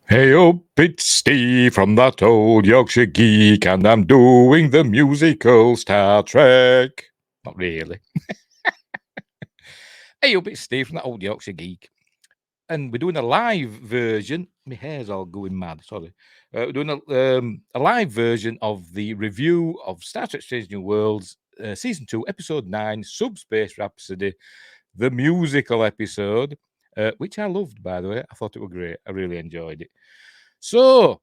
Hey up, it's Steve from that old Yorkshire geek, and I'm doing the musical Star Trek. Not really. Hey up, it's Steve from that old Yorkshire geek, and we're doing a live version. My hair's all going mad. Sorry. We're doing a live version of the review of Star Trek: Strange New Worlds, season 2, episode 9, Subspace Rhapsody, the musical episode, which I loved, by the way. I thought it was great. I really enjoyed it. So,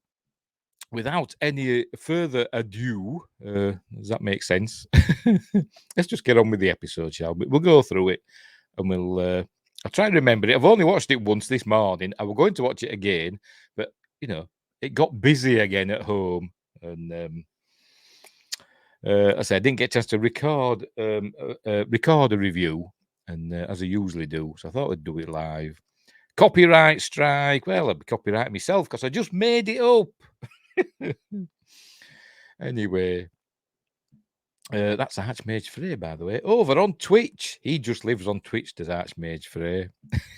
without any further ado, does that make sense? Let's just get on with the episode, shall we? We'll go through it and I'll try and remember it. I've only watched it once this morning. I was going to watch it again, but, it got busy again at home. And I said I didn't get a chance to record a review, and as I usually do. So I thought I'd do it live. Copyright strike. Well, I'd be copyrighting myself because I just made it up. Anyway, that's Archmage Frey, by the way. Over on Twitch. He just lives on Twitch, does Archmage Frey.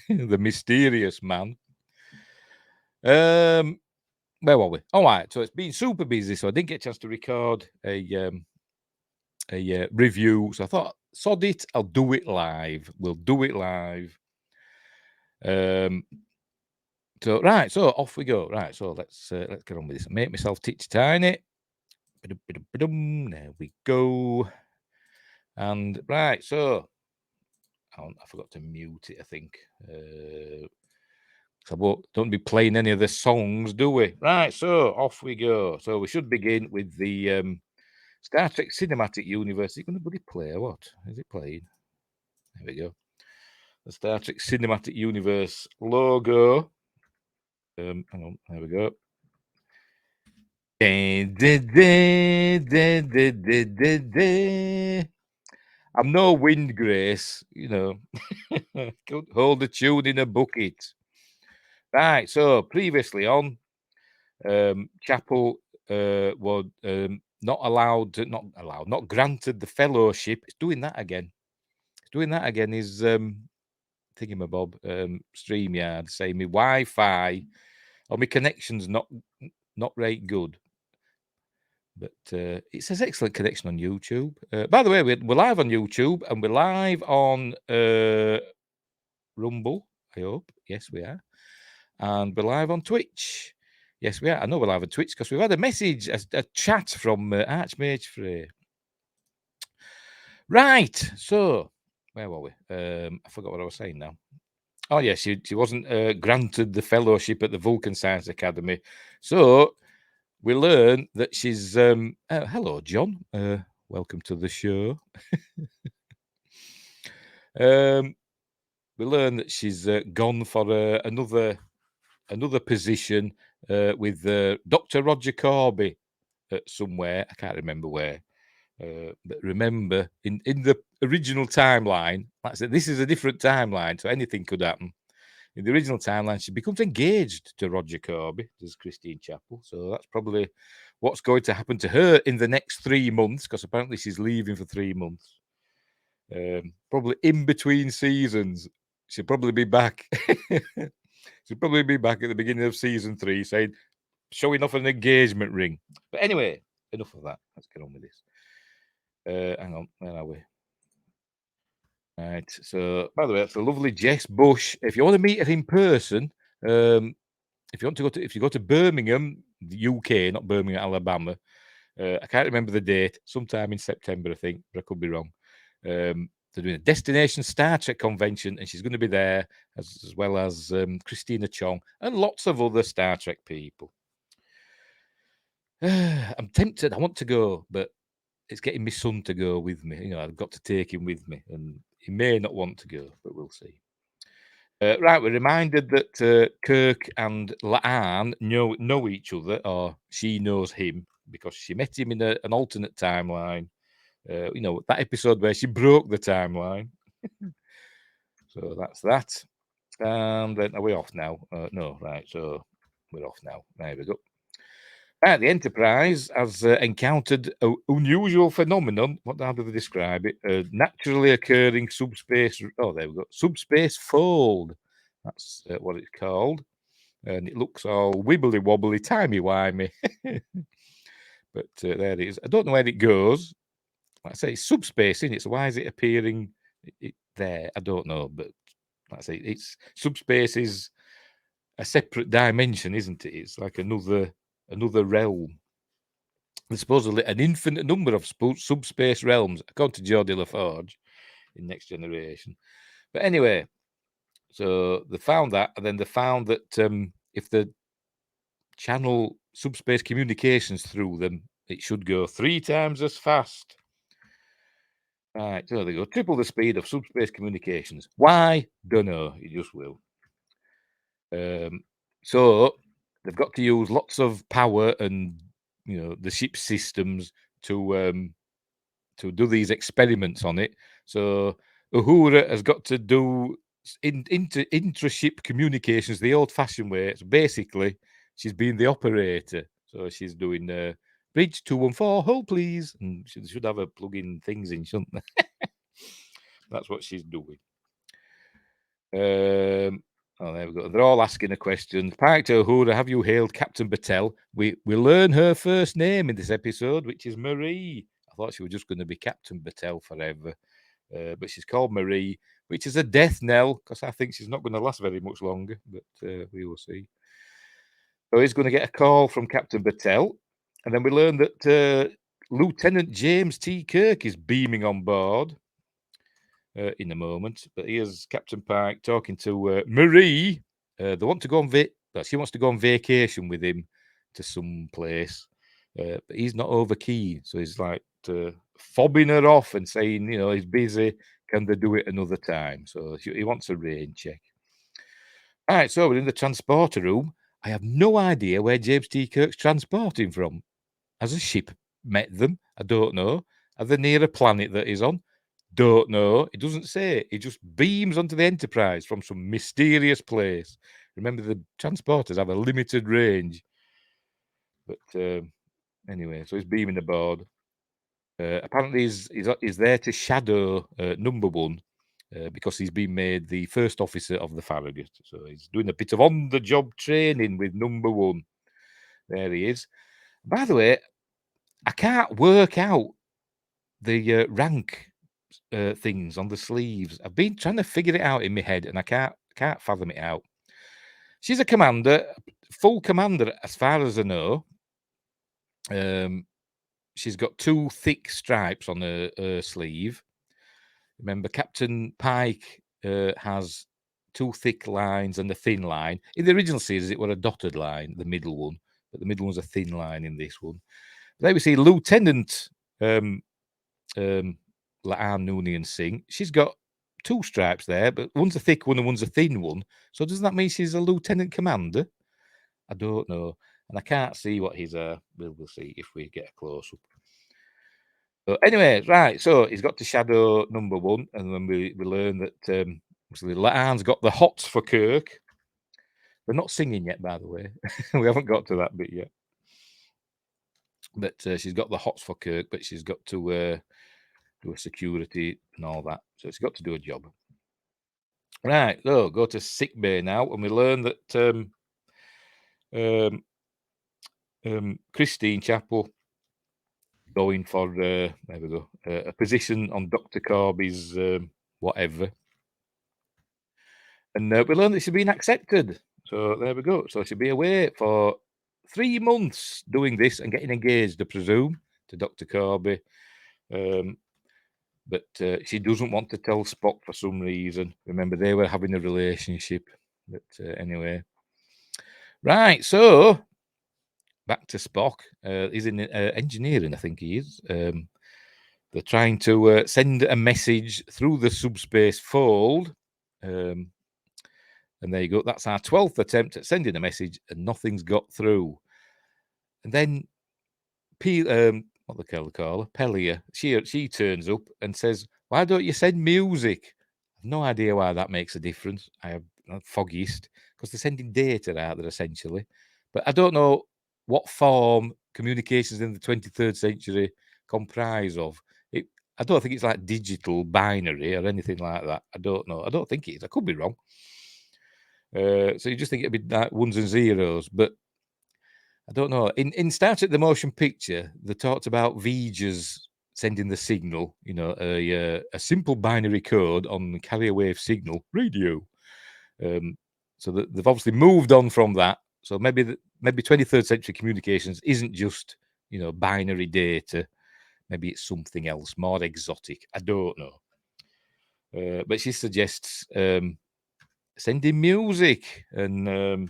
The mysterious man. Where were we? All right, so it's been super busy, so I didn't get a chance to record a review. So I thought, sod it, I'll do it live. We'll do it live. So off we go. Right, so let's get on with this. Make myself titch tiny. There we go. And right, so I forgot to mute it, I think. So don't be playing any of the songs, do we? Right, so off we go. So we should begin with the Star Trek Cinematic Universe. Is it going to bloody play or what? Is it playing? There we go. The Star Trek Cinematic Universe logo. Hang on, there we go. I'm no wind grace, Could hold a tune in a bucket. Right, so previously on, Chapel was not granted the fellowship. It's doing that again. Is thingamabob, StreamYard saying my Wi-Fi or my connection's not right good. But it says excellent connection on YouTube. By the way, we're live on YouTube and we're live on Rumble, I hope. Yes, we are. And we're live on Twitch. Yes, we are. I know we're live on Twitch because we've had a message, a chat from Archmage Frey. Right. So, where were we? I forgot what I was saying now. Oh, yeah, she wasn't granted the fellowship at the Vulcan Science Academy. So, we learn that she's... hello, John. Welcome to the show. We learn that she's gone for another position with Dr. Roger Corby somewhere. I can't remember where. But remember, in the original timeline, like I said, this is a different timeline, so anything could happen. In the original timeline, she becomes engaged to Roger Corby, does Christine Chapel. So that's probably what's going to happen to her in the next 3 months, because apparently she's leaving for 3 months. Probably in between seasons. She'll probably be back. She'll probably be back at the beginning of season 3 saying, showing off an engagement ring. But anyway, enough of that. Let's get on with this. Hang on, where are we? Right. So, by the way, that's a lovely Jess Bush. If you want to meet her in person, if you go to Birmingham, the UK, not Birmingham, Alabama. I can't remember the date. Sometime in September, I think, but I could be wrong. They're doing a Destination Star Trek convention, and she's going to be there as well as Christina Chong and lots of other Star Trek people. I'm tempted. I want to go, but it's getting my son to go with me. I've got to take him with me, and he may not want to go, but we'll see. Right, we're reminded that Kirk and La'an know each other, or she knows him because she met him in an alternate timeline. That episode where she broke the timeline. So that's that. And then are we off now? No, right. So we're off now. There we go. Right, the Enterprise has encountered an unusual phenomenon. How do they describe it? Naturally occurring subspace. Oh, there we go. Subspace fold. That's what it's called. and it looks all wibbly wobbly, timey wimey. But there it is. I don't know where it goes. Like I say, it's subspace, isn't it? So why is it appearing there? I don't know, but like I say, it's subspace is a separate dimension, isn't it? It's like another realm. There's supposedly an infinite number of subspace realms, according to Geordie LaForge in Next Generation. But anyway, so they found that, and then they found that if they channel subspace communications through them, it should go 3 times as fast. Right, so they go triple the speed of subspace communications. Why? Don't know. It just will. So they've got to use lots of power and the ship's systems to do these experiments on it. So Uhura has got to do intra-ship communications the old-fashioned way. So basically, she's being the operator. So she's doing bridge 214, hold please, and she should have a plug-in things in, shouldn't they? That's what she's doing. Oh, there we go. They're all asking a question. Pike to Uhura, have you hailed Captain Battelle? We learn her first name in this episode, which is Marie. I thought she was just going to be Captain Battelle forever. But she's called Marie, which is a death knell, because I think she's not going to last very much longer, but we will see. So he's going to get a call from Captain Battelle, and then we learn that Lieutenant James T. Kirk is beaming on board in a moment. But here's Captain Pike talking to Marie. They want to go on she wants to go on vacation with him to some place. But he's not over keen, so he's like fobbing her off and saying, he's busy. Can they do it another time? So he wants a rain check. All right, so we're in the transporter room. I have no idea where James T. Kirk's transporting from. Has a ship met them? I don't know. Are they near a planet that he's on? Don't know. It doesn't say. It just beams onto the Enterprise from some mysterious place. Remember, the transporters have a limited range. But anyway, so he's beaming aboard. Apparently, he's there to shadow number one because he's been made the first officer of the Farragut. So he's doing a bit of on-the-job training with number one. There he is. By the way, I can't work out the rank things on the sleeves. I've been trying to figure it out in my head, and I can't fathom it out. She's a commander, full commander, as far as I know. She's got 2 thick stripes on her sleeve. Remember, Captain Pike has 2 thick lines and a thin line. In the original series, it was a dotted line, the middle one, but the middle one's a thin line in this one. There we see Lieutenant La'an Noonien Singh. She's got 2 stripes there, but one's a thick one and one's a thin one. So does that mean she's a lieutenant commander? I don't know. And I can't see what he's we'll see if we get a close-up. So anyway, right, so he's got to shadow number one, and then we learn that La'an's got the hots for Kirk. They're not singing yet, by the way. We haven't got to that bit yet. But she's got the hots for Kirk, but she's got to do a security and all that. So she's got to do a job. Right, so go to sick bay now, and we learn that Christine Chapel going for there we go, a position on Dr. Corby's whatever. And we learned that she's been accepted. So there we go. So she'll be away for 3 months doing this and getting engaged, I presume, to Dr. Corby. But she doesn't want to tell Spock for some reason. Remember, they were having a relationship. But anyway. Right, so back to Spock. He's in engineering, I think he is. They're trying to send a message through the subspace fold. And there you go. That's our 12th attempt at sending a message, and nothing's got through. And then, what they call her, Pelia, she turns up and says, "Why don't you send music?" I've no idea why that makes a difference. I have foggiest because they're sending data out there essentially, but I don't know what form communications in the 23rd century comprise of. I don't think it's like digital binary or anything like that. I don't know. I don't think it is. I could be wrong. So you just think it'd be like ones and zeros, but I don't know. In Star Trek: The Motion Picture, they talked about V'Ges sending the signal, a simple binary code on carrier wave signal radio. So they've obviously moved on from that. So maybe 23rd century communications isn't just binary data. Maybe it's something else more exotic. I don't know. But she suggests sending music and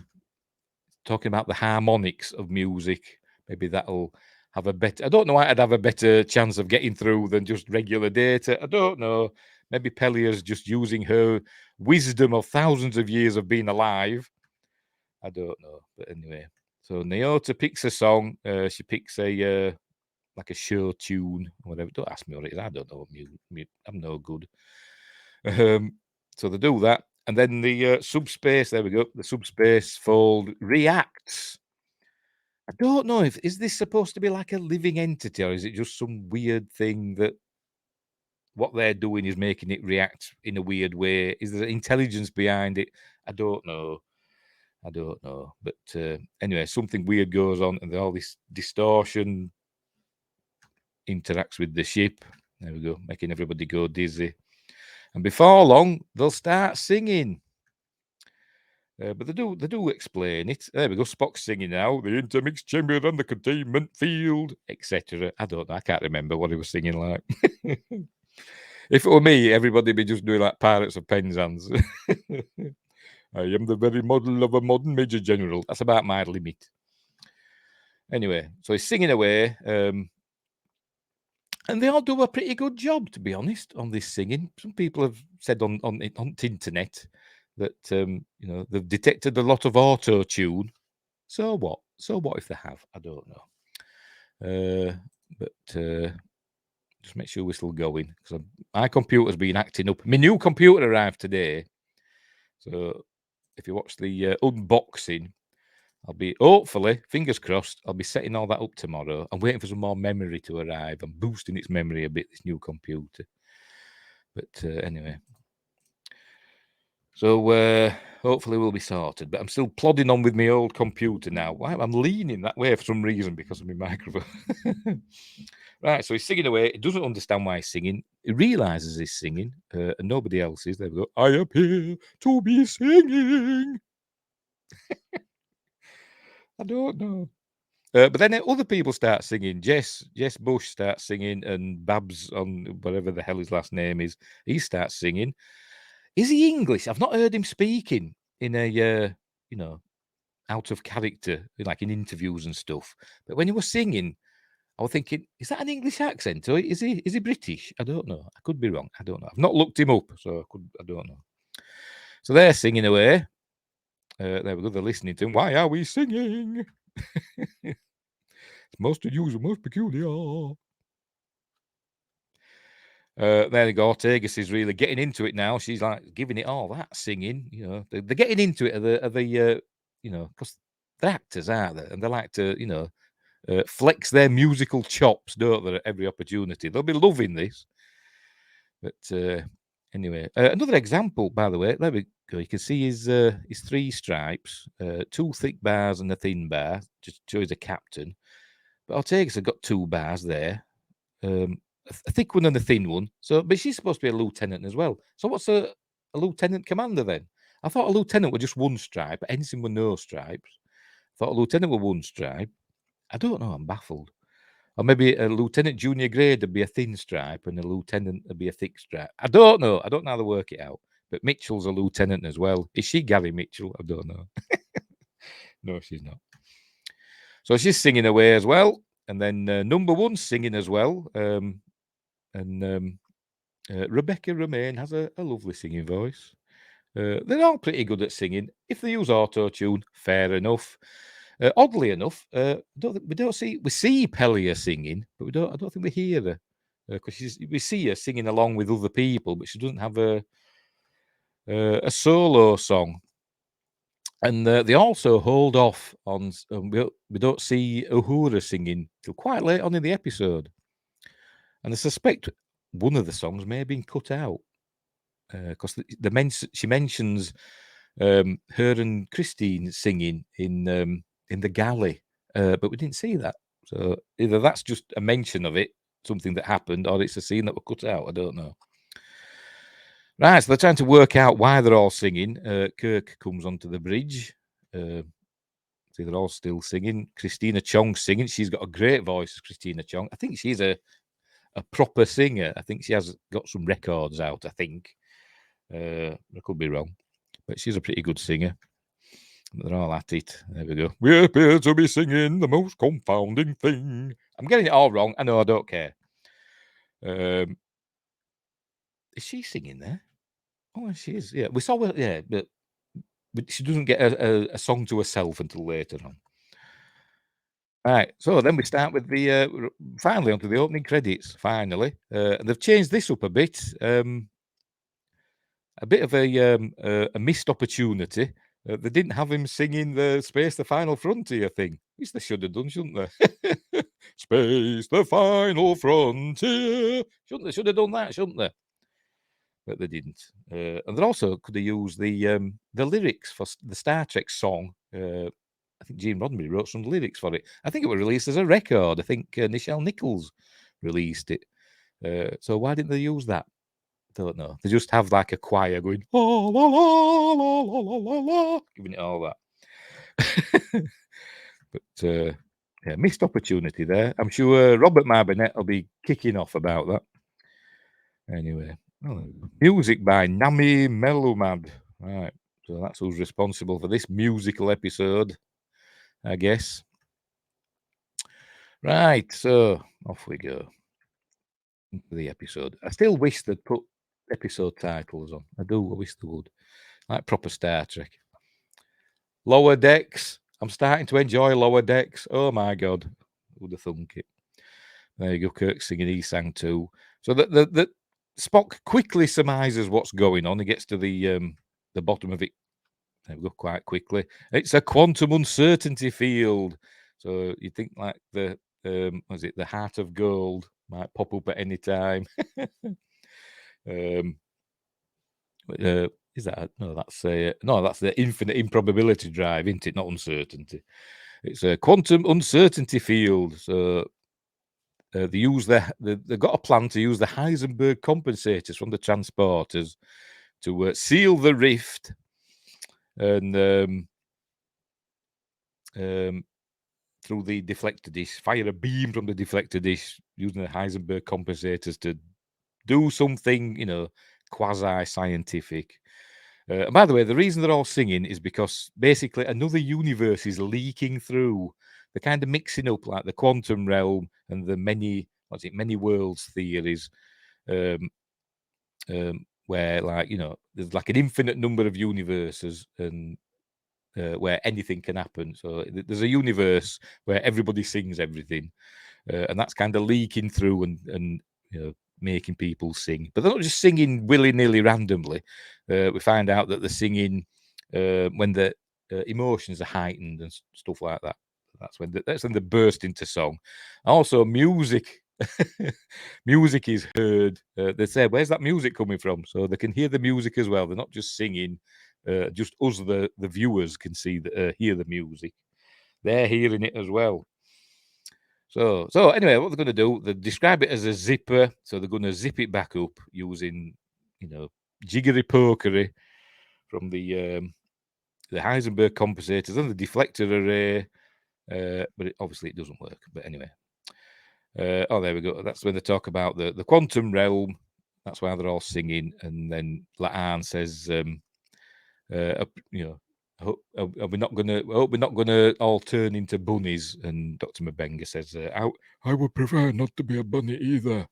talking about the harmonics of music. Maybe that'll have a better. I don't know why I'd have a better chance of getting through than just regular data. I don't know. Maybe Pellia's just using her wisdom of thousands of years of being alive. I don't know. But anyway, so Nyota picks a song. She picks a like a show tune or whatever. Don't ask me what it is. I don't know. I'm no good. So they do that. And then the subspace, there we go. The subspace fold reacts. I don't know is this supposed to be like a living entity, or is it just some weird thing that what they're doing is making it react in a weird way? Is there intelligence behind it? I don't know. But anyway, something weird goes on, and all this distortion interacts with the ship. There we go, making everybody go dizzy. And before long, they'll start singing. But they do explain it. There we go. Spock's singing now. The intermix chamber and the containment field, etc. I don't know. I can't remember what he was singing like. If it were me, everybody'd be just doing like Pirates of Penzance. I am the very model of a modern major general. That's about my limit. Anyway, so he's singing away. And they all do a pretty good job, to be honest, on this singing. Some people have said on the internet that they've detected a lot of auto tune. So what? So what if they have? I don't know. But just make sure we're still going, because my computer's been acting up. My new computer arrived today, so if you watch the unboxing, I'll be, hopefully, fingers crossed, I'll be setting all that up tomorrow. I'm waiting for some more memory to arrive. I'm boosting its memory a bit, this new computer. But anyway. So hopefully we'll be sorted. But I'm still plodding on with my old computer now. I'm leaning that way for some reason because of my microphone. Right, so he's singing away. He doesn't understand why he's singing. He realises he's singing, and nobody else is. There we go. I appear to be singing. I don't know. But then other people start singing. Jess Bush starts singing, and Babs, on whatever the hell his last name is, he starts singing. Is he English? I've not heard him speaking in a out of character, like in interviews and stuff. But when he was singing, I was thinking, is that an English accent or is he British? I don't know. I could be wrong. I don't know. I've not looked him up, so I don't know. So they're singing away. There we go. They're listening to him. Why are we singing? It's most unusual, most peculiar. There you go. Ortegas is really getting into it now. She's like giving it all that singing. They're getting into it. Because they're actors, aren't they? And they like to, flex their musical chops, don't they? At every opportunity, they'll be loving this. But anyway, another example, by the way. There we go. You can see his 3 stripes, 2 thick bars and a thin bar. Just shows a captain. But Ortegas have got 2 bars there. A thick one and a thin one. But she's supposed to be a lieutenant as well. So what's a lieutenant commander then? I thought a lieutenant were just 1 stripe, ensign were no stripes. I thought a lieutenant were 1 stripe. I don't know. I'm baffled. Or maybe a lieutenant junior grade would be a thin stripe, and a lieutenant would be a thick stripe. I don't know. I don't know how to work it out. But Mitchell's a lieutenant as well. Is she Gary Mitchell? I don't know. No, she's not. So she's singing away as well. And then number 1's singing as well. And Rebecca Romaine has a lovely singing voice. They're all pretty good at singing. If they use auto-tune, fair enough. Oddly enough, we see Pellia singing, but I don't think we hear her, because we see her singing along with other people, but she doesn't have a solo song. And they also hold off on. We don't see Uhura singing till quite late on in the episode, and I suspect one of the songs may have been cut out, because she mentions her and Christine singing in the galley, but we didn't see that. So either that's just a mention of it, something that happened, or it's a scene that were cut out. I don't know. Right, so they're trying to work out why they're all singing. Kirk comes onto the bridge. So they're all still singing. Christina Chong's singing. She's got a great voice, Christina Chong. I think she's a proper singer. I think she has got some records out, I think. I could be wrong. But she's a pretty good singer. They're all at it. There we go. We appear to be singing the most confounding thing. I'm getting it all wrong. I know, I don't care. Is she singing there? Oh, she is. Yeah, we saw her. Yeah, but she doesn't get a song to herself until later on. Right, so then we start with the finally onto the opening credits. Finally, and they've changed this up a bit. A bit of a missed opportunity. They didn't have him singing the Space, the Final Frontier thing, which they should have done, shouldn't they? Space, the Final Frontier. Shouldn't they? Should have done that, shouldn't they? But they didn't. And they also could have used the lyrics for the Star Trek song. I think Gene Roddenberry wrote some lyrics for it. I think it was released as a record. I think Nichelle Nichols released it. So why didn't they use that? Don't know. They just have like a choir going la la la la la la la la, giving it all that. But yeah, missed opportunity there. I'm sure Robert Marbinet will be kicking off about that. Anyway, music by Nami Melumad. Right, so that's who's responsible for this musical episode, I guess. Right, so off we go into the episode. I still wish they'd put episode titles on. I do. I wish they would. Like proper Star Trek. Lower Decks. I'm starting to enjoy Lower Decks. Oh my God. Who'd have thunk it? There you go, Kirk singing. He sang too. So the Spock quickly surmises what's going on. He gets to the bottom of it. There we go, quite quickly. It's a quantum uncertainty field. So you think like the was it the Heart of Gold might pop up at any time. Is that no? That's the infinite improbability drive, isn't it? Not uncertainty. It's a quantum uncertainty field. So they use they've got a plan to use the Heisenberg compensators from the transporters to seal the rift and through the deflector dish, fire a beam from the deflector dish using the Heisenberg compensators to do something, quasi-scientific. And by the way, the reason they're all singing is because basically another universe is leaking through. They're kind of mixing up like the quantum realm and the many worlds theories, where there's like an infinite number of universes and where anything can happen. So there's a universe where everybody sings everything, and that's kind of leaking through and making people sing. But they're not just singing willy-nilly randomly. We find out that they're singing when the emotions are heightened and stuff like that. That's when they burst into song. Also, music. Music is heard. They say, "Where's that music coming from?" So they can hear the music as well. They're not just singing. Just us, the viewers, can hear the music. They're hearing it as well. So anyway, what they're going to do, they describe it as a zipper. So they're going to zip it back up using, jiggery pokery from the Heisenberg compensators and the deflector array. But obviously it doesn't work. But anyway. There we go. That's when they talk about the quantum realm. That's why they're all singing. And then La'an says, I hope we're not gonna all turn into bunnies. And Dr. Mabenga says, I would prefer not to be a bunny either.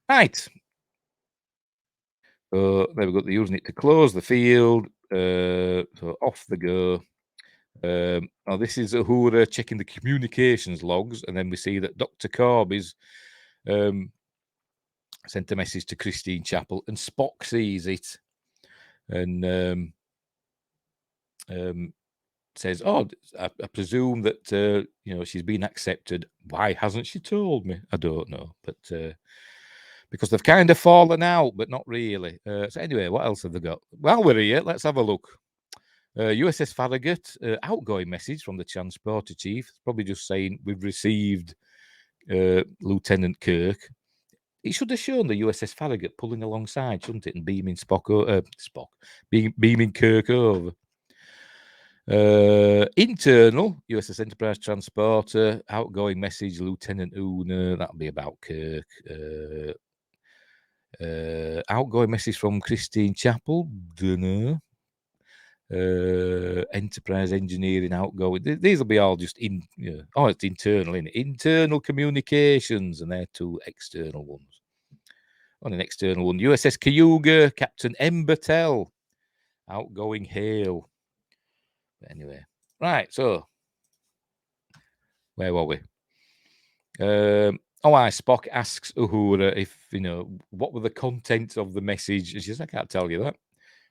Right. So there we go. They're using it to close the field. So off they go. Now this is Uhura checking the communications logs, and then we see that Dr. Corby's sent a message to Christine Chapel, and Spock sees it, and says, "Oh, I presume that she's been accepted. Why hasn't she told me? I don't know, but because they've kind of fallen out, but not really. So anyway, what else have they got? While we're here, let's have a look. USS Farragut, outgoing message from the transporter chief. Probably just saying we've received Lieutenant Kirk. It should have shown the USS Farragut pulling alongside, shouldn't it, and beaming beaming Kirk over. Internal USS Enterprise transporter, outgoing message, Lieutenant Una. That'll be about Kirk. Outgoing message from Christine Chapel. Dunno. Enterprise engineering outgoing. These will be all just it's internal, isn't it? Internal communications, and they're two external ones. On an external one, USS Cayuga, Captain M. Battelle, outgoing hail. But anyway, right. So where were we? Spock asks Uhura if what were the contents of the message, and she says, "I can't tell you that."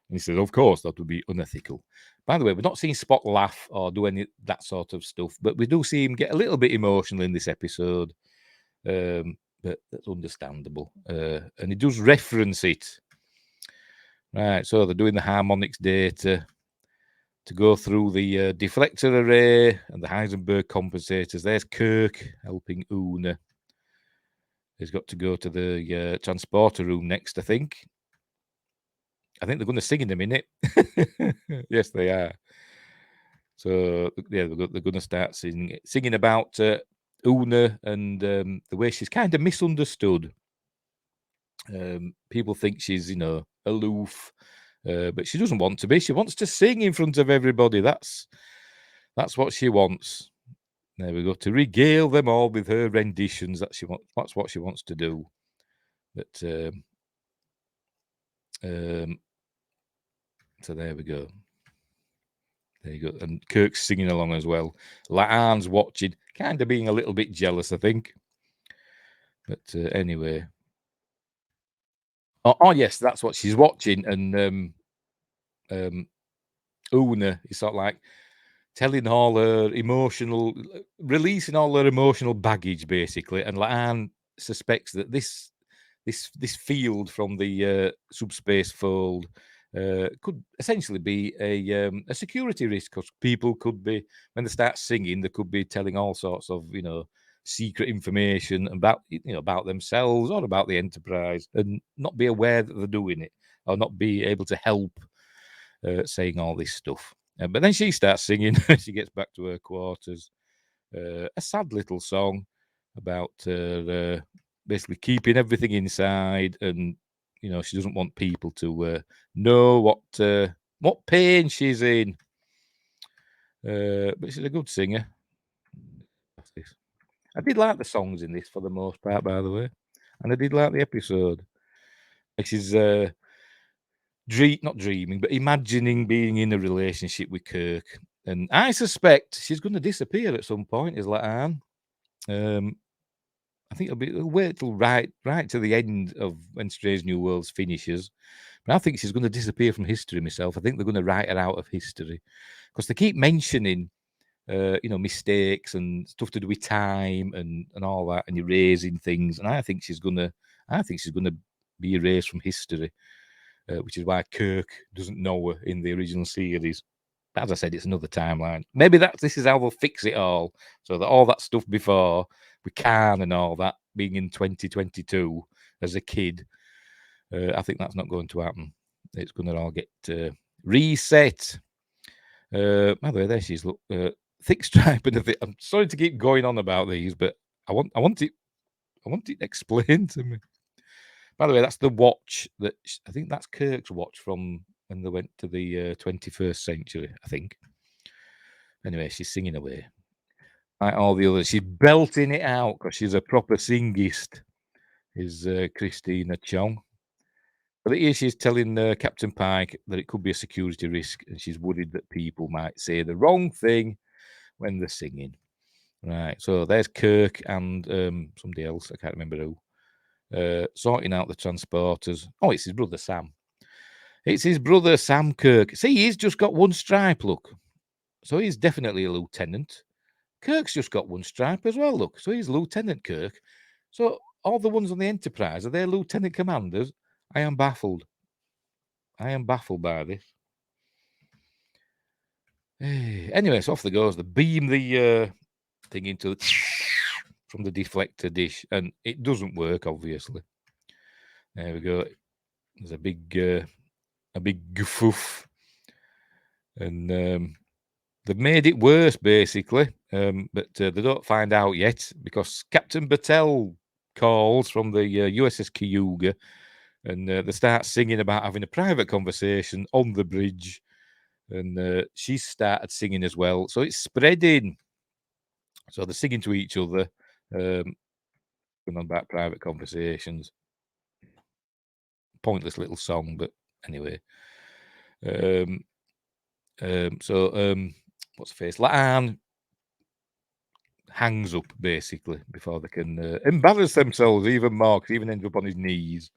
And he says, "Of course, that would be unethical." By the way, we're not seeing Spock laugh or do any that sort of stuff, but we do see him get a little bit emotional in this episode. But that's understandable. And he does reference it. Right, so they're doing the harmonics data to go through the deflector array and the Heisenberg compensators. There's Kirk helping Una. He's got to go to the transporter room next, I think. I think they're going to sing in a minute. Yes, they are. So yeah, they're going to start singing about Una and the way she's kind of misunderstood. People think she's aloof, but she doesn't want to be. She wants to sing in front of everybody. That's what she wants. There we go, to regale them all with her renditions. That's what she wants to do. But so there we go. There you go. And Kirk's singing along as well. La'an's watching, kind of being a little bit jealous, I think. But anyway. Oh, yes, that's what she's watching. And Una is sort of like telling all her releasing all her emotional baggage, basically. And La'an suspects that this field from the subspace fold could essentially be a security risk, because people could be, when they start singing, they could be telling all sorts of secret information about themselves or about the Enterprise, and not be aware that they're doing it, or not be able to help saying all this stuff. But then she starts singing. She gets back to her quarters. A sad little song about basically keeping everything inside, and she doesn't want people to know what pain she's in. But she's a good singer. I did like the songs in this for the most part, by the way, and I did like the episode. She's not dreaming, but imagining being in a relationship with Kirk, and I suspect she's going to disappear at some point. Is La'an. I think it'll wait till right to the end of when Strange New Worlds finishes. But I think she's going to disappear from history myself. I think they're going to write her out of history, because they keep mentioning, mistakes and stuff to do with time and all that, and erasing things. And I think she's going to be erased from history, which is why Kirk doesn't know her in the original series. As I said, it's another timeline. Maybe this is how they'll fix it all, so that all that stuff before, with Khan and all that being in 2022 as a kid, I think that's not going to happen. It's going to all get reset. By the way, there she is. Look, thick stripe and a bit. I'm sorry to keep going on about these, but I want it explained to me. By the way, that's the watch that I think that's Kirk's watch from when they went to the 21st century, I think. Anyway, she's singing away. Like all the others, she's belting it out because she's a proper singist, is Christina Chong. But here she's telling Captain Pike that it could be a security risk, and she's worried that people might say the wrong thing when they're singing. Right, so there's Kirk and somebody else, I can't remember who, sorting out the transporters. Oh, it's his brother Sam. It's his brother Sam Kirk. See, he's just got one stripe, look. So he's definitely a lieutenant. Kirk's just got one stripe as well, look. So he's Lieutenant Kirk. So all the ones on the Enterprise, are they lieutenant commanders? I am baffled. I am baffled by this. Anyway, so off they goes. They beam the thing into from the deflector dish, and it doesn't work, obviously. There we go. There's a big goof, and they've made it worse, basically. But they don't find out yet because Captain Battelle calls from the USS Cayuga, and they start singing about having a private conversation on the bridge. And she started singing as well. So it's spreading. So they're singing to each other, going on about private conversations. Pointless little song, but anyway. What's the face? La'an hangs up, basically, before they can embarrass themselves even more, because he even ends up on his knees.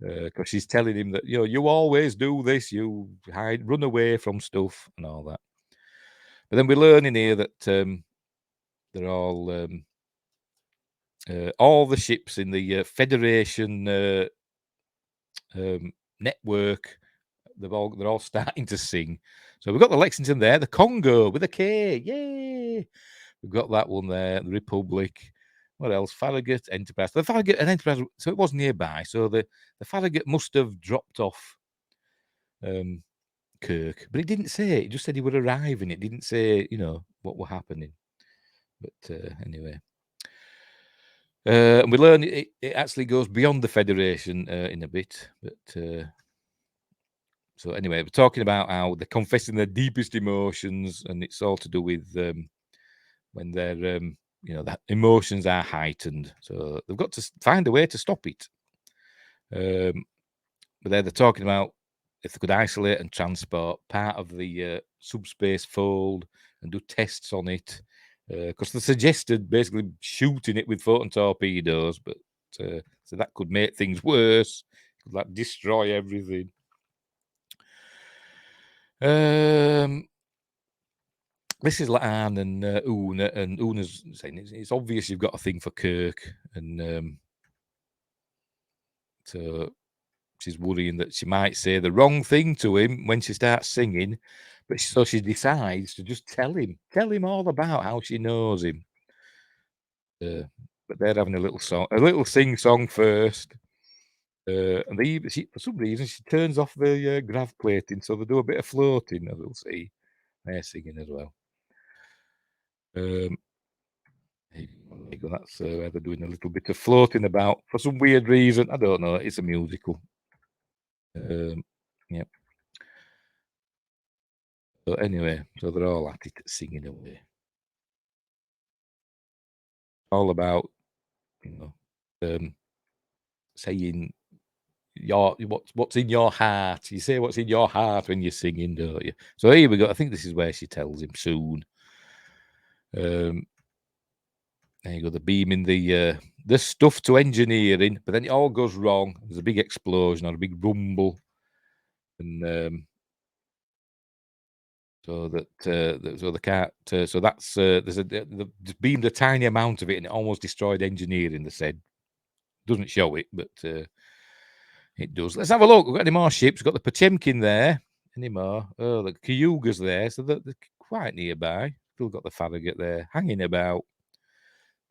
Because she's telling him that, you always do this, you run away from stuff and all that. But then we learn in here that they're all the ships in the Federation network, they're all starting to sing. So we've got the Lexington there, the Congo with a K, yay! We've got that one there, the Republic. What else? Farragut, Enterprise. The Farragut and Enterprise, so it was nearby. So the Farragut must have dropped off Kirk, but it didn't say. It just said he would arrive, and it didn't say, what were happening. But anyway. And we learn it actually goes beyond the Federation in a bit. But so anyway, we're talking about how they're confessing their deepest emotions, and it's all to do with when their that emotions are heightened. So they've got to find a way to stop it. But they're talking about if they could isolate and transport part of the subspace fold and do tests on it. Because they suggested basically shooting it with photon torpedoes, but so that could make things worse. Could like destroy everything. This is La'an and Una, and Una's saying it's obvious you've got a thing for Kirk, and so she's worrying that she might say the wrong thing to him when she starts singing, but so she decides to just tell him all about how she knows him. But they're having a little sing song first. And for some reason, she turns off the grav plating, so they do a bit of floating, as we'll see. They're singing as well. There you go. That's where they're doing a little bit of floating about for some weird reason. I don't know. It's a musical. Yeah. So anyway, so they're all at it, singing away. All about, saying what's in your heart. You say what's in your heart when you're singing, don't you? So here we go. I think this is where she tells him soon. There you go. The beaming the stuff to engineering, but then it all goes wrong. There's a big explosion or a big rumble, and so that so the cat. So that's they beamed a tiny amount of it, and it almost destroyed engineering. They said doesn't show it, but it does. Let's have a look. We've got any more ships? We've got the Potemkin there. Any more? Oh, the Cayuga's there, so they're quite nearby. Still got the Farragut there, hanging about.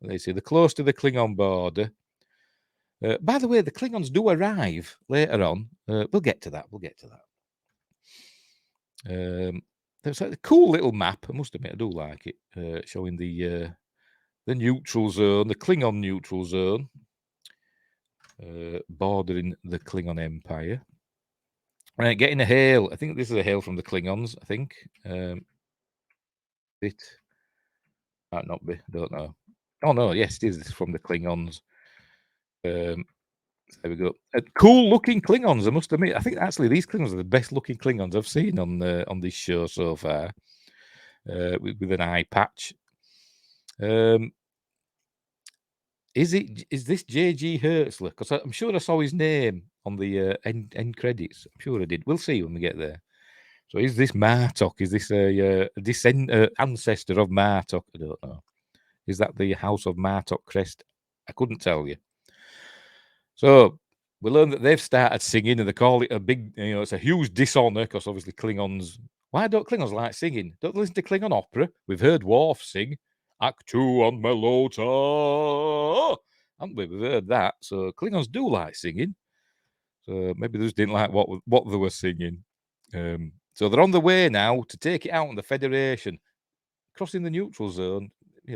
They say they're close to the Klingon border. By the way, the Klingons do arrive later on. We'll get to that. There's a cool little map. I must admit, I do like it, showing the neutral zone, the Klingon neutral zone, bordering the Klingon Empire. Right, getting a hail. I think this is a hail from the Klingons. I think it might not be. I don't know. Oh no, yes, it is. It's from the Klingons. There we go. Cool looking Klingons. I must admit. I think actually these Klingons are the best looking Klingons I've seen on this show so far. With an eye patch. Is this J.G. Hertzler? Because I'm sure I saw his name on the end credits. I'm sure I did. We'll see when we get there. So is this Martok? Is this a ancestor of Martok? I don't know. Is that the House of Martok crest? I couldn't tell you. So we learn that they've started singing, and they call it a big, it's a huge dishonor because obviously Klingons. Why don't Klingons like singing? Don't listen to Klingon opera. We've heard Worf sing Act 2 on Melota, haven't we? We've heard that. So Klingons do like singing. So maybe they just didn't like what they were singing. So they're on the way now to take it out on the Federation, crossing the neutral zone.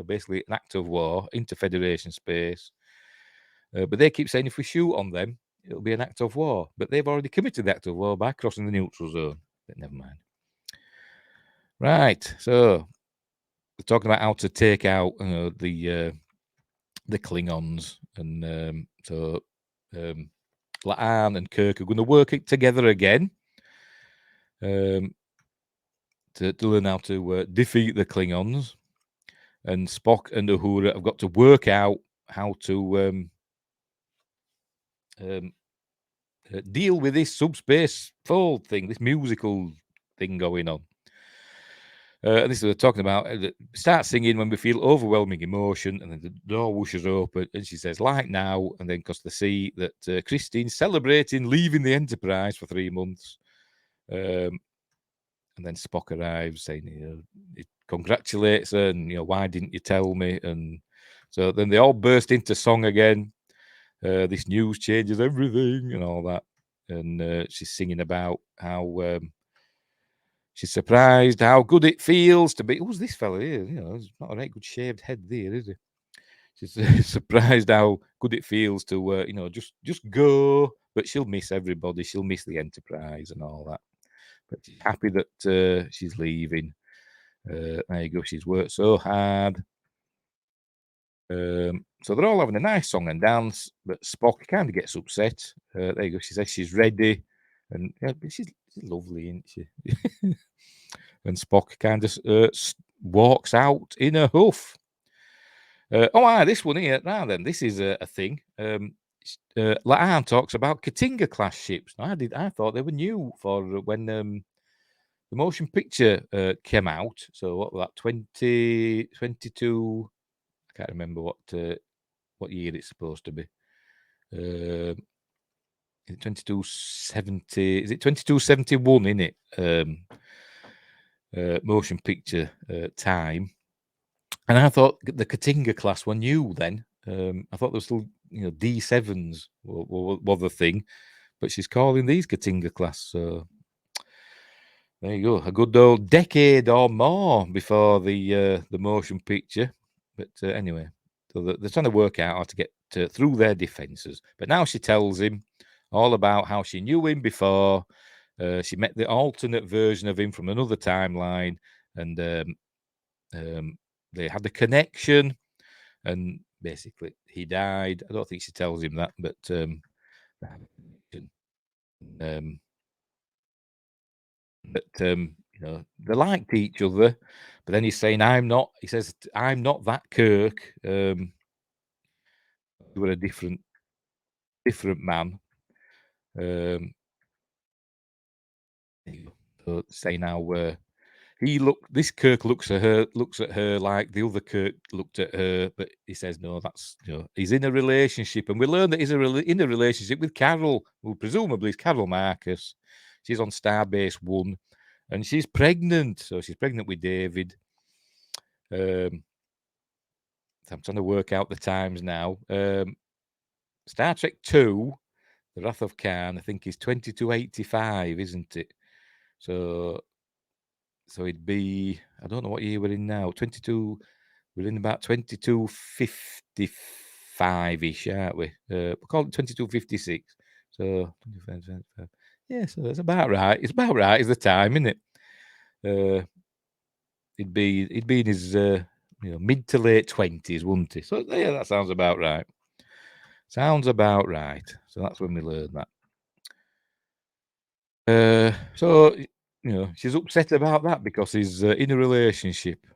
Basically an act of war into Federation space. But they keep saying if we shoot on them, it'll be an act of war. But they've already committed the act of war by crossing the neutral zone. But never mind. Right. So we're talking about how to take out the Klingons, and so La'an and Kirk are going to work it together again to learn how to defeat the Klingons. And Spock and Uhura have got to work out how to deal with this subspace fold thing, this musical thing going on. And this is what we're talking about. Start singing when we feel overwhelming emotion, and then the door whooshes open, and she says, "Like now," and then because they see that Christine's celebrating leaving the Enterprise for 3 months. And then Spock arrives saying, he congratulates her, and why didn't you tell me? And so then they all burst into song again. This news changes everything and all that. And she's singing about how she's surprised how good it feels to be. Who's this fella here? He's not a right good shaved head there, is he? She's surprised how good it feels to, just go. But she'll miss everybody. She'll miss the Enterprise and all that. But she's happy that she's leaving. There you go. She's worked so hard. So they're all having a nice song and dance, but Spock kind of gets upset. There you go. She says she's ready, and but she's lovely, isn't she? And Spock kind of walks out in a huff. This one here. Now then, this is a thing. La'an talks about Katinga class ships. I thought they were new for when the motion picture came out. So what was that? 2022. I can't remember what year it's supposed to be. Is it 2270? Is it 2271 in it? Motion picture time. And I thought the Katinga class were new then. I thought there was still, D7s were the thing, but she's calling these Katinga class. So there you go. A good old decade or more before the motion picture. But anyway, so they're trying to work out how to get through their defenses. But now she tells him all about how she knew him before. She met the alternate version of him from another timeline, and they had a connection. And basically, he died. I don't think she tells him that, but they liked each other. But then he's saying, "I'm not." He says, "I'm not that Kirk. You were a different man." So saying how this Kirk looks at her like the other Kirk looked at her, but he says no. That's he's in a relationship, and we learn that he's in a relationship with Carol, who presumably is Carol Marcus. She's on Starbase 1, and she's pregnant. So she's pregnant with David. I'm trying to work out the times now. Star Trek 2, The Wrath of Khan, I think is 2285, isn't it? So it'd be, I don't know what year we're in now. 22. We're in about 2255-ish, aren't we? We'll call it 2256. So 25, 25. Yeah, so that's about right. It's about right. Is the time, isn't it? He'd be in his mid to late 20s, wouldn't he? So yeah, that sounds about right. Sounds about right. So that's when we learn that. So she's upset about that because he's in a relationship.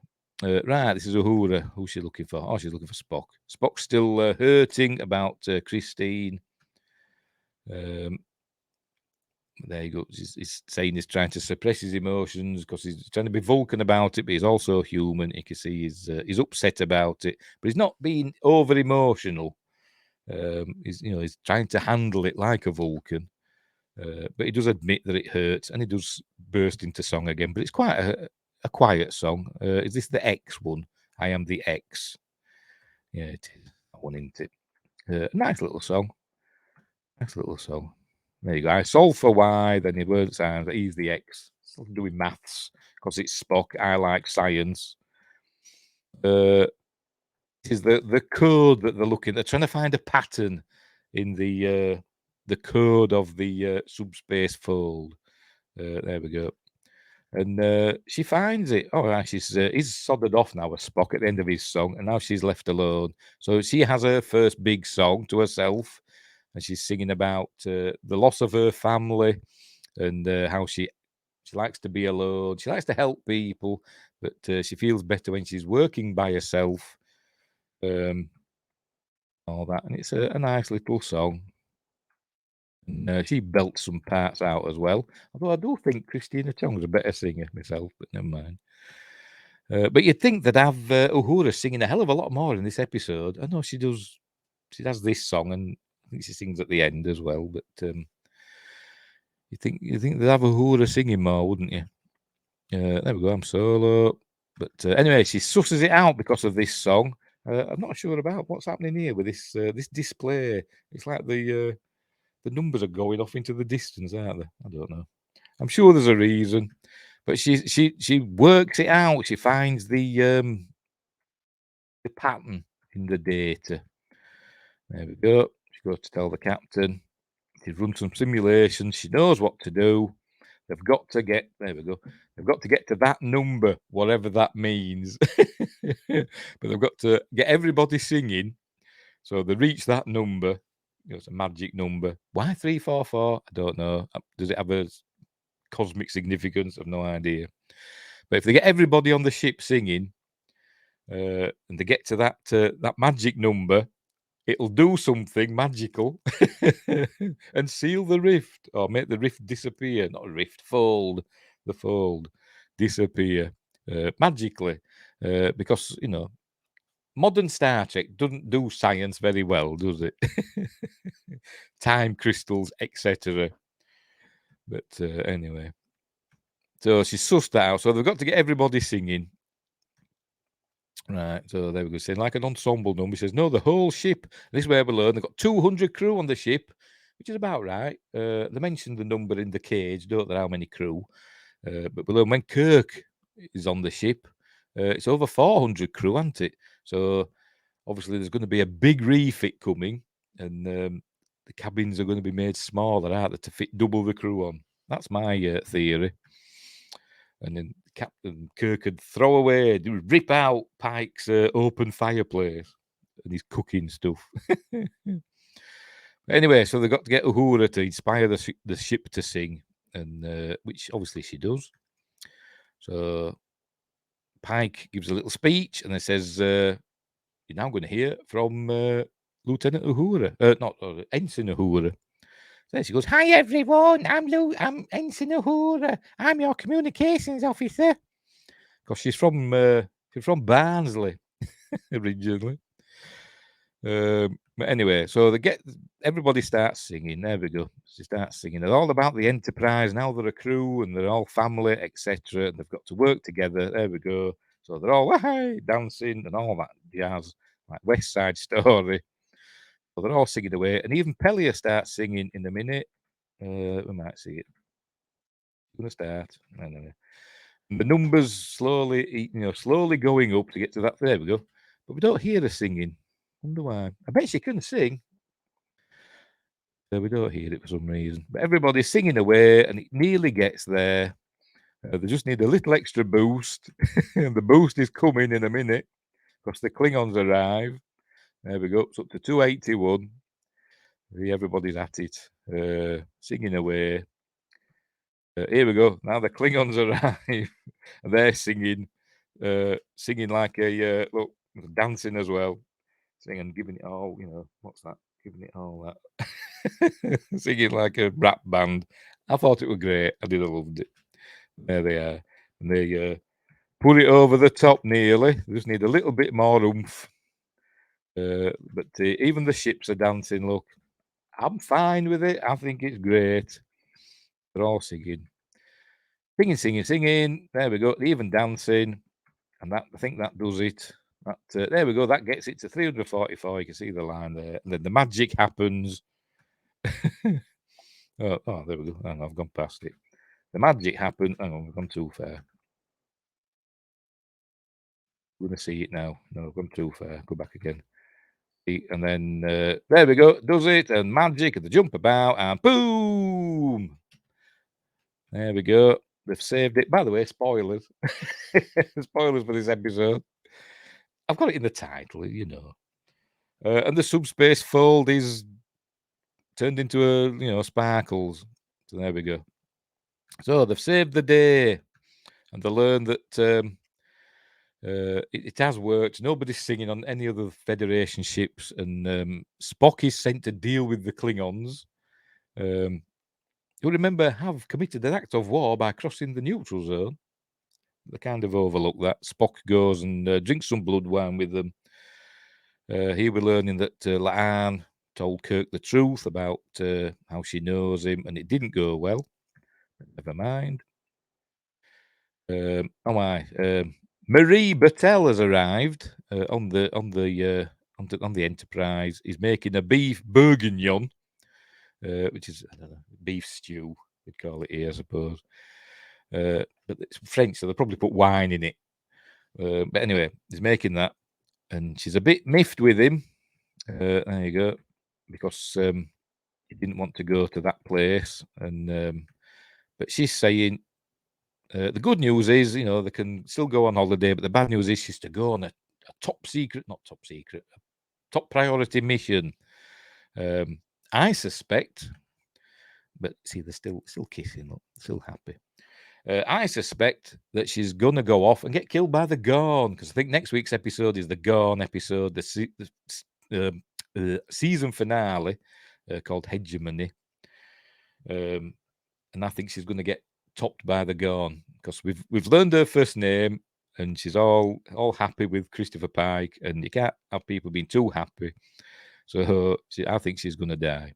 Right, this is Uhura. Who's she looking for? Oh, she's looking for Spock. Spock's still hurting about Christine. There you go. He's saying he's trying to suppress his emotions because he's trying to be Vulcan about it, but he's also human. You can see he's upset about it, but he's not being over emotional. He's trying to handle it like a Vulcan, but he does admit that it hurts, and he does burst into song again. But it's quite a quiet song. Is this the X one? I am the X. Yeah, it is. That one, isn't it? Nice little song. Nice little song. There you go. I solve for Y, then he learns science. He's the X. Still doing maths because it's Spock. I like science. This is the code that they're looking. They're trying to find a pattern in the code of the subspace fold. There we go. And she finds it. Oh, right, he's sodded off now, a Spock, at the end of his song, and now she's left alone. So she has her first big song to herself, and she's singing about the loss of her family and how she likes to be alone. She likes to help people, but she feels better when she's working by herself. All that, and it's a nice little song. And she belts some parts out as well. Although I do think Christina Chong's a better singer myself, but never mind. But you'd think they'd have Uhura singing a hell of a lot more in this episode. I know she does. She does this song, and I think she sings at the end as well. But you think they'd have Uhura singing more, wouldn't you? There we go. I'm solo. But anyway, she susses it out because of this song. I'm not sure about what's happening here with this display. It's like the numbers are going off into the distance, aren't they? I don't know. I'm sure there's a reason, but she works it out. She finds the pattern in the data. There we go. She goes to tell the captain. She's run some simulations. She knows what to do. They've got to get, there we go. They've got to get to that number, whatever that means. But they've got to get everybody singing. So they reach that number. It's a magic number. Why 344? I don't know. Does it have a cosmic significance? I've no idea. But if they get everybody on the ship singing, and they get to that magic number, it'll do something magical and seal the rift, or make the rift disappear. Not a rift, fold. The fold disappear magically, because modern Star Trek doesn't do science very well, does it? Time crystals, etc. But anyway, so she sussed that out. So they've got to get everybody singing. Right, so there we go. Saying like an ensemble number. He says, no, the whole ship. This is where we learn they've got 200 crew on the ship, which is about right. They mentioned the number in the cage, don't they? How many crew? But we learn when Kirk is on the ship, it's over 400 crew, isn't it? So obviously there's going to be a big refit coming, and the cabins are going to be made smaller, aren't they, to fit double the crew on? That's my theory. And then Captain Kirk could throw away, rip out Pike's open fireplace and his cooking stuff. Anyway, so they've got to get Uhura to inspire the ship to sing, and which obviously she does. So Pike gives a little speech, and it says, "You're now going to hear from Lieutenant Uhura, not Ensign Uhura." So she goes, "Hi everyone, I'm Ensign Uhura. I'm your communications officer." Because she's from Barnsley originally. But anyway, so everybody starts singing. There we go. She starts singing. It's all about the Enterprise. Now they're a crew and they're all family, etc. And they've got to work together. There we go. So they're all hey, dancing and all that jazz, like West Side Story. So they're all singing away. And even Pellier starts singing in a minute. We might see it. It's going to start. Anyway. The numbers slowly going up to get to that. There we go. But we don't hear her singing. Wonder why. I bet she can sing. We don't hear it for some reason. But everybody's singing away, and it nearly gets there. They just need a little extra boost, and the boost is coming in a minute because the Klingons arrive. There we go. It's up to 281. Everybody's at it, singing away. Here we go. Now the Klingons arrive, and they're singing like a look, dancing as well, singing, giving it all. What's that? Giving it all that, singing like a rap band. I thought it was great. I loved it. There they are, and they put it over the top nearly. They just need a little bit more oomph. But even the ships are dancing. Look, I'm fine with it. I think it's great. They're all singing, singing, singing, singing. There we go. They're even dancing, and that I think that does it. That there we go. That gets it to 344. You can see the line there, and then the magic happens. Oh, there we go. Hang on, I've gone past it. The magic happened. Hang on, we've gone too far. We're going to see it now. No, I've gone too far. Go back again. And then there we go. Does it, and magic, and the jump about, and boom! There we go. They've saved it. By the way, spoilers. Spoilers for this episode. I've got it in the title, you know. And the subspace fold is turned into sparkles. So there we go. So they've saved the day, and they learn that it has worked. Nobody's singing on any other Federation ships, and Spock is sent to deal with the Klingons. Who remember have committed an act of war by crossing the neutral zone. They kind of overlook that. Spock goes and drinks some blood wine with them. Here we're learning that La'an told Kirk the truth about how she knows him, and it didn't go well. Never mind. Marie Battelle has arrived on the Enterprise. He's making a beef bourguignon, which is I don't know, beef stew. We'd call it here, I suppose. But it's French, so they'll probably put wine in it. But anyway, he's making that, and she's a bit miffed with him. There you go, because he didn't want to go to that place, and but she's saying the good news is, they can still go on holiday, but the bad news is she's to go on a top secret, not top secret, a top priority mission. I suspect, but see, they're still kissing, look, still happy. I suspect that she's gonna go off and get killed by the Gorn, because I think next week's episode is the Gorn episode, the season finale called Hegemony, and I think she's going to get topped by the Gorn, because we've learned her first name, and she's all happy with Christopher Pike, and you can't have people being too happy. So I think she's going to die.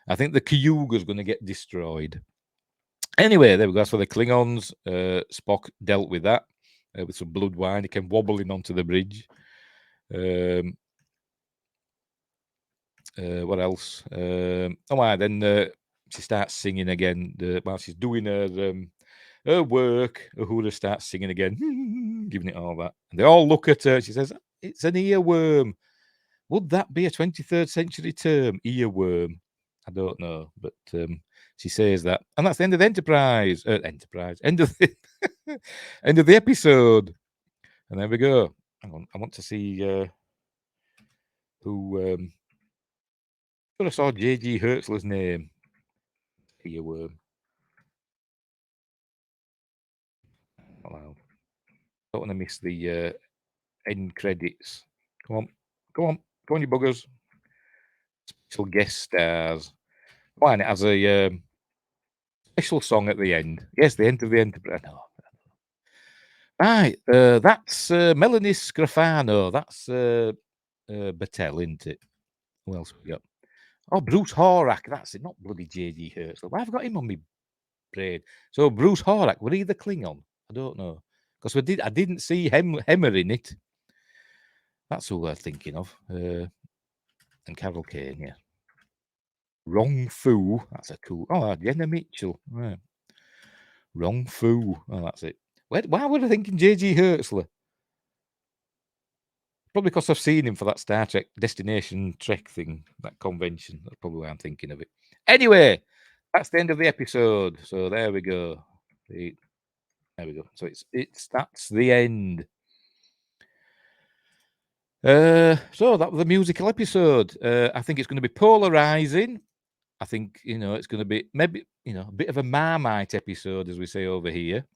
I think the Cayuga's going to get destroyed. Anyway, there we go. That's for the Klingons. Spock dealt with that with some blood wine. He came wobbling onto the bridge. What else? Then she starts singing again while she's doing her work. Uhura starts singing again, giving it all that. And they all look at her. She says, "It's an earworm." Would that be a 23rd century term, earworm? I don't know, but she says that, and that's the end of the Enterprise. End of the end of the episode. And there we go. Hang on, I want to see who. I saw J.G. Hertzler's name. Earworm. Wow. Don't want to miss the end credits. Come on, you buggers. Special guest stars. Why? And it has a special song at the end. Yes, the end of the Enterprise. No. Right, that's Melanie Scrofano. That's Battelle, isn't it? Who else we got? Oh, Bruce Horak. That's it. Not bloody J.G. Hertzler. Why have I got him on my brain? So Bruce Horak. Were he the Klingon? I don't know, because I didn't see Hemmer in it. That's who we're thinking of. And Carol Kane, yeah. Wrong Fu. That's a cool. Oh, Jenna Mitchell. Right. Wrong Fu. Oh, that's it. Why were I thinking J.G. Hertzler? Probably because I've seen him for that Star Trek Destination Trek thing, that convention. That's probably why I'm thinking of it. Anyway, that's the end of the episode. So there we go. There we go. So that's the end. So that was the musical episode. I think it's going to be polarizing. I think it's going to be maybe a bit of a Marmite episode, as we say over here.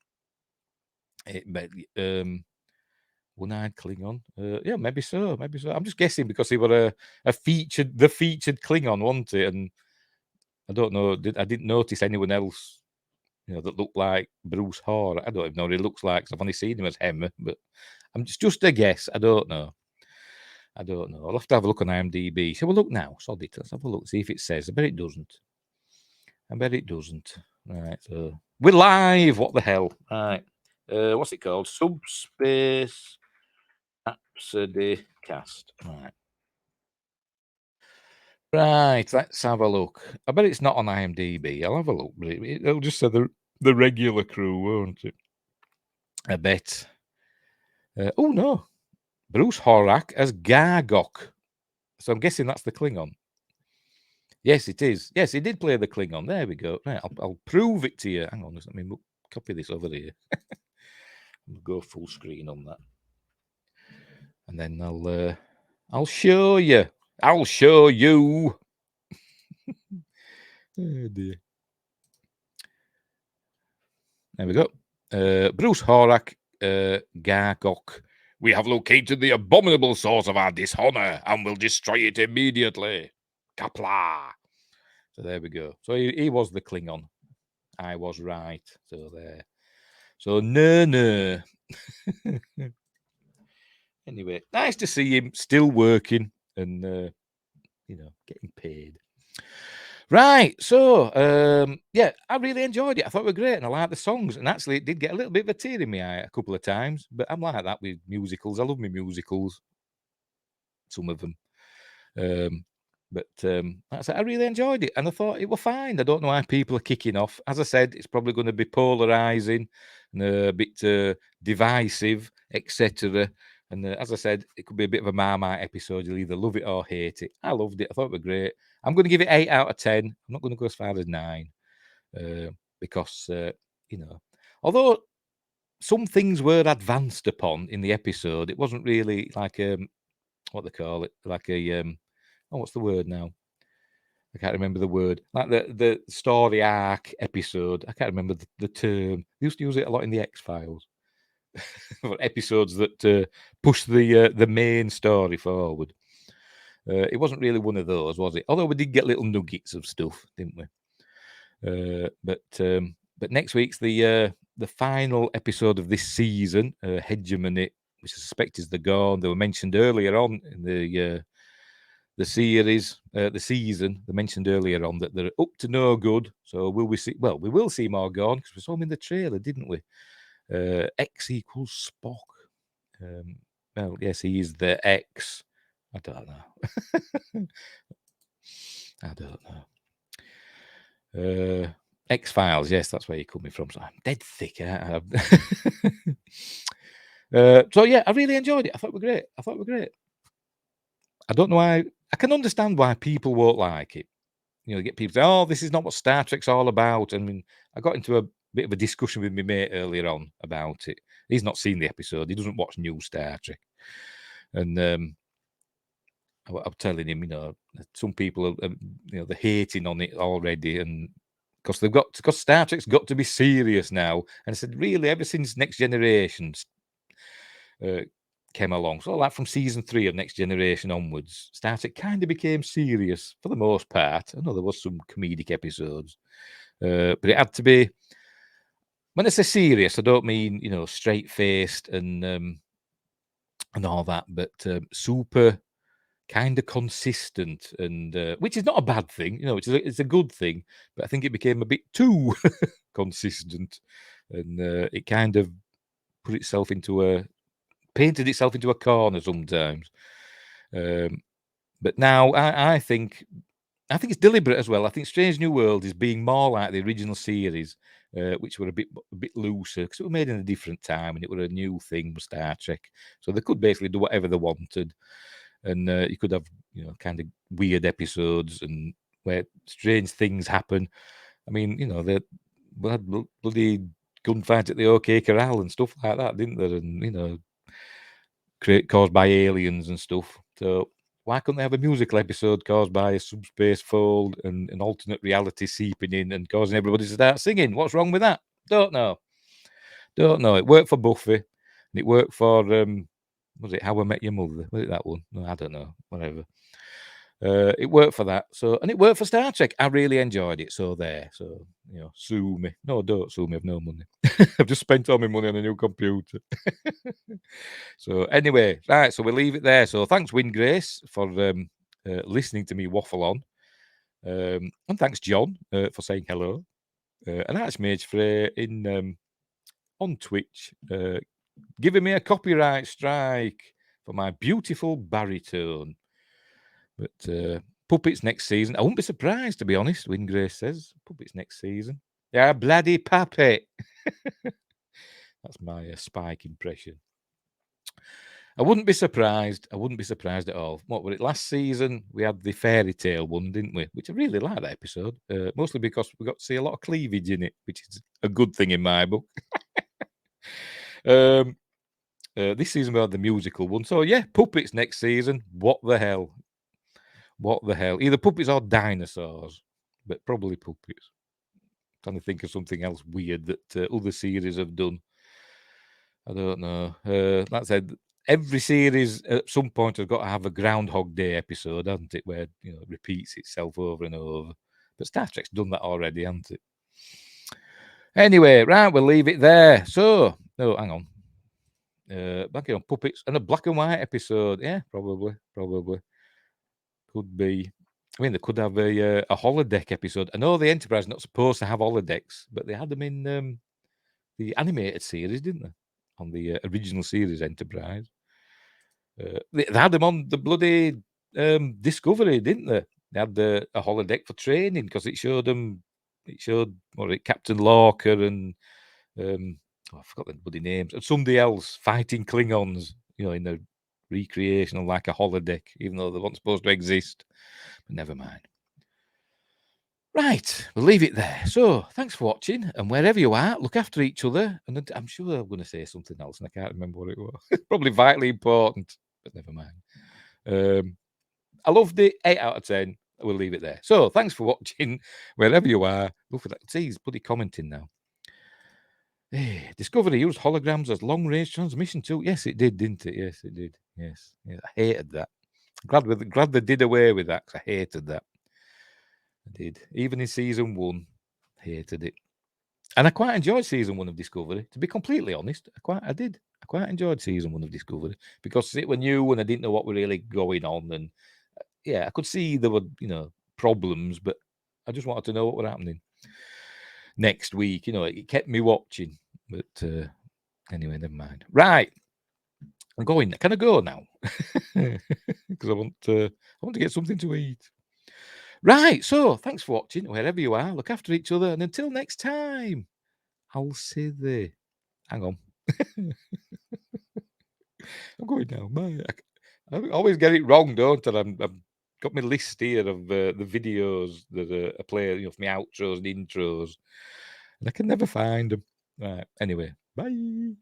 One-eyed Klingon. Yeah, maybe so. I'm just guessing because he was the featured Klingon, wasn't it? And I don't know. I didn't notice anyone else, that looked like Bruce Hoare. I don't even know what he looks like, 'cause I've only seen him as Hemmer. But I'm just a guess. I don't know. I don't know. I'll have to have a look on IMDb. Shall we look now? Sod it. Let's have a look, see if it says. I bet it doesn't. Right, so we're live. What the hell? Right. What's it called? Subspace Rhapsody cast. Right, let's have a look. I bet it's not on IMDb. I'll have a look, but it'll just say the regular crew, won't it? I bet. Oh no, Bruce Horak as Gargok. So I'm guessing that's the Klingon. Yes, it is. Yes, he did play the Klingon. There we go. Right, I'll prove it to you. Hang on, let me copy this over here. I'll go full screen on that, and then I'll show you. I'll show you. Oh dear. There we go. Bruce Horak, Gargok. We have located the abominable source of our dishonor and will destroy it immediately. Kapla. So there we go. So he was the Klingon. I was right. So there. So no. Anyway, nice to see him still working and getting paid. Right, so yeah, I really enjoyed it. I thought it was great, and I liked the songs. And actually, it did get a little bit of a tear in my eye a couple of times. But I'm like that with musicals. I love my musicals, some of them. But like I said, I really enjoyed it, and I thought it was fine. I don't know why people are kicking off. As I said, it's probably going to be polarizing and a bit divisive, etc. And as I said, it could be a bit of a Marmite episode. You'll either love it or hate it. I loved it. I thought it was great. I'm going to give it 8 out of 10. I'm not going to go as far as 9 because, although some things were advanced upon in the episode, it wasn't really like what they call it, like a what's the word now? I can't remember the word. Like the story arc episode. I can't remember the term. They used to use it a lot in the X-Files. For episodes that push the main story forward. It wasn't really one of those, was it? Although we did get little nuggets of stuff, didn't we? But next week's the final episode of this season, Hegemony, which I suspect is the Gorn. They were mentioned earlier on in the series, the season. They mentioned earlier on that they're up to no good. So will we see? Well, we will see more Gorn because we saw him in the trailer, didn't we? X equals Spock. Well, yes, he is the X. I don't know. I don't know. X-Files, yes, that's where you're coming from. So I'm dead thick. So yeah, I really enjoyed it. I thought it was great. I don't know why. I can understand why people won't like it. You get people say, "Oh, this is not what Star Trek's all about." I mean, I got into a bit of a discussion with my mate earlier on about it. He's not seen the episode. He doesn't watch new Star Trek, and I'm telling him, some people are, they're hating on it already, and because Star Trek's got to be serious now. And I said, really, ever since Next Generation came along, so like from season 3 of Next Generation onwards, Star Trek kind of became serious for the most part. I know there was some comedic episodes, but it had to be. When I say serious, I don't mean straight faced and all that, but super kind of consistent, and which is not a bad thing, it's a good thing. But I think it became a bit too consistent, and it kind of painted itself into a corner sometimes. But now I think it's deliberate as well. I think Strange New World is being more like the original series, which were a bit looser because it was made in a different time and it was a new thing with Star Trek. So they could basically do whatever they wanted, and you could have kind of weird episodes and where strange things happen. I mean, they had bloody gunfight at the OK Corral and stuff like that, didn't there? And caused by aliens and stuff. So why couldn't they have a musical episode caused by a subspace fold and an alternate reality seeping in and causing everybody to start singing? What's wrong with that? Don't know. It worked for Buffy, and it worked for was it How I Met Your Mother? Was it that one? No, I don't know. Whatever. It worked for that. So, and it worked for Star Trek. I really enjoyed it. So there. So, sue me. No, don't sue me. I've no money. I've just spent all my money on a new computer. So anyway, right. So we'll leave it there. So thanks, Win Grace, for listening to me waffle on. And thanks, John, for saying hello. And that's Mage Frey on Twitch, giving me a copyright strike for my beautiful baritone. But puppets next season. I wouldn't be surprised, to be honest, Win Grace says. Puppets next season. Yeah, bloody puppet. That's my Spike impression. I wouldn't be surprised. I wouldn't be surprised at all. What were it? Last season, we had the fairy tale one, didn't we? Which I really liked that episode, mostly because we got to see a lot of cleavage in it, which is a good thing in my book. This season we had the musical one. So yeah, puppets next season. What the hell? What the hell? Either puppets or dinosaurs, but probably puppets. Trying to think of something else weird that other series have done. I don't know. That said, every series at some point has got to have a Groundhog Day episode, hasn't it? Where it repeats itself over and over. But Star Trek's done that already, hasn't it? Anyway, right, we'll leave it there. So, hang on. Back on puppets and a black and white episode. Yeah, probably. Could be. I mean, they could have a holodeck episode. I know the Enterprise is not supposed to have holodecks, but they had them in the animated series, didn't they? On the original series Enterprise. They had them on the bloody Discovery, didn't they? They had a holodeck for training because it showed Captain Lorca and I forgot the bloody names, and somebody else fighting Klingons, in a recreation of like a holodeck, even though they weren't supposed to exist. But never mind. Right, we'll leave it there. So, thanks for watching, and wherever you are, look after each other. And I'm sure I'm going to say something else, and I can't remember what it was. Probably vitally important, but never mind. I loved it. 8 out of 10. We'll leave it there. So, thanks for watching, wherever you are. Look for that. See, he's bloody commenting now. Hey, Discovery used holograms as long-range transmission too. Yes, it did, didn't it? Yes, it did. Yes, I hated that. Glad they did away with that, because I hated that. I did. Even in season 1, hated it. And I quite enjoyed season 1 of Discovery. To be completely honest, I did. I quite enjoyed season 1 of Discovery because it was new and I didn't know what were really going on. And yeah, I could see there were, problems, but I just wanted to know what were happening next week. It kept me watching. But anyway, never mind. Right. I'm going. Can I go now? Because I want to get something to eat. Right. So thanks for watching. Wherever you are, look after each other. And until next time, I'll see thee. Hang on. I'm going now. Bye. I always get it wrong, don't I? I've got my list here of the videos that I play, for my outros and intros, and I can never find them. Right. Anyway, bye.